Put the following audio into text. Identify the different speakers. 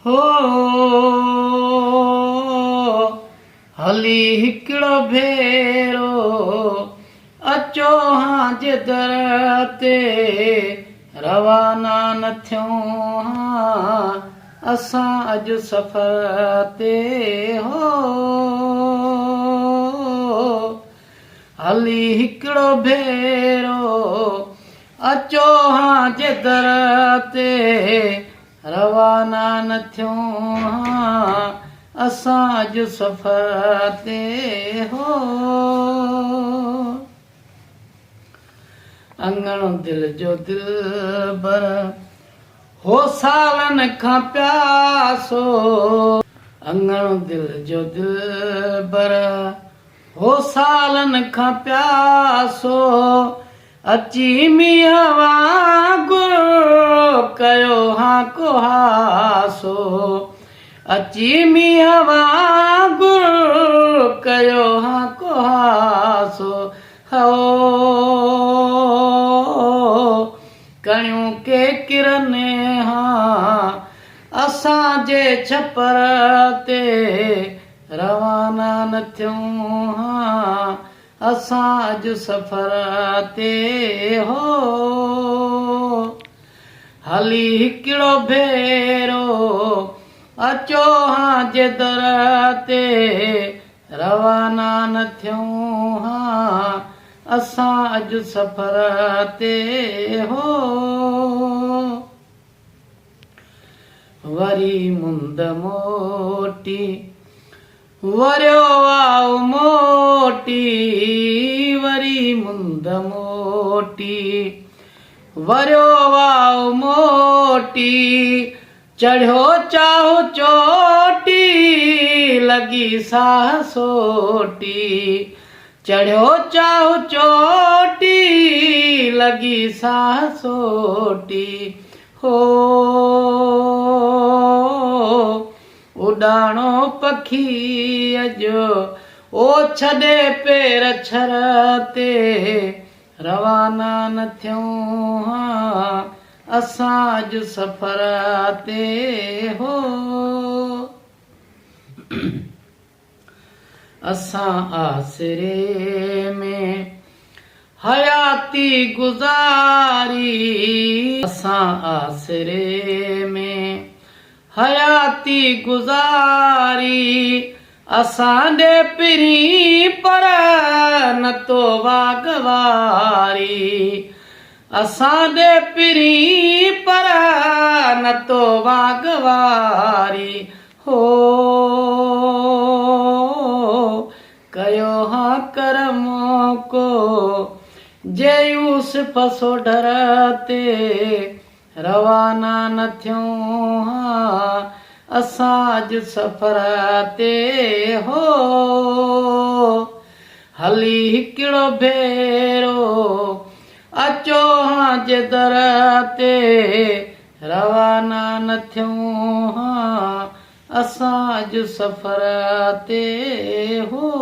Speaker 1: हो हली हिकिड़ो भेरो अचो हां जे दर ते रवाना न थियूं हां असां अॼु सफ़र ते हो हली हिकिड़ो भेरो अचो हां जे दर ते रवाना न थियूं हां असां अॼु सफ़र ते हो अंगणो दिल जो दिलबर हो सालनि खां प्यासो अंगणो दिल जो दिलबर हो सालनि खां प्यासो अची मींहं वांगुरु कयो हां कुहासो अची मींहं वांगुरु कयो हां कुहासो हो कणियूं के किरने हां असांजे छपर ते रवाना न थियूं हां असां अॼु सफ़र ते हो हली हिकिड़ो भेरो अचो हां जे दर ते रवाना न थियूं हां असां अॼु सफ़र ते हो वरी मुंद मोटी वरियो वाओ मोटी वरी मुंद मोटी वरियो वाओ मोटी चढ़ियो चाहु चोटी लॻी साह सोटी चढ़ियो चाहु चोटी लॻी साह सोटी हो उॾाणो पखी अॼु ओ छॾे पेर छर ते रवाना न थियूं हां असां अॼु सफ़र ते हो असां आसिरे में हयाती गुज़ारी असां आसिरे में हयाती गुज़ारी असांजे पिरी पर न तो वागवारी असांजे पिरी पर न तो वागवारी हो कयो हां करमो को जे यूसुफ सोढर ते रवाना न थियूं हां असां अॼु सफ़र ते हो हली हिकिड़ो भेरो अचो हां जे दर ते रवाना न थियूं हां असां अॼु सफ़र ते हो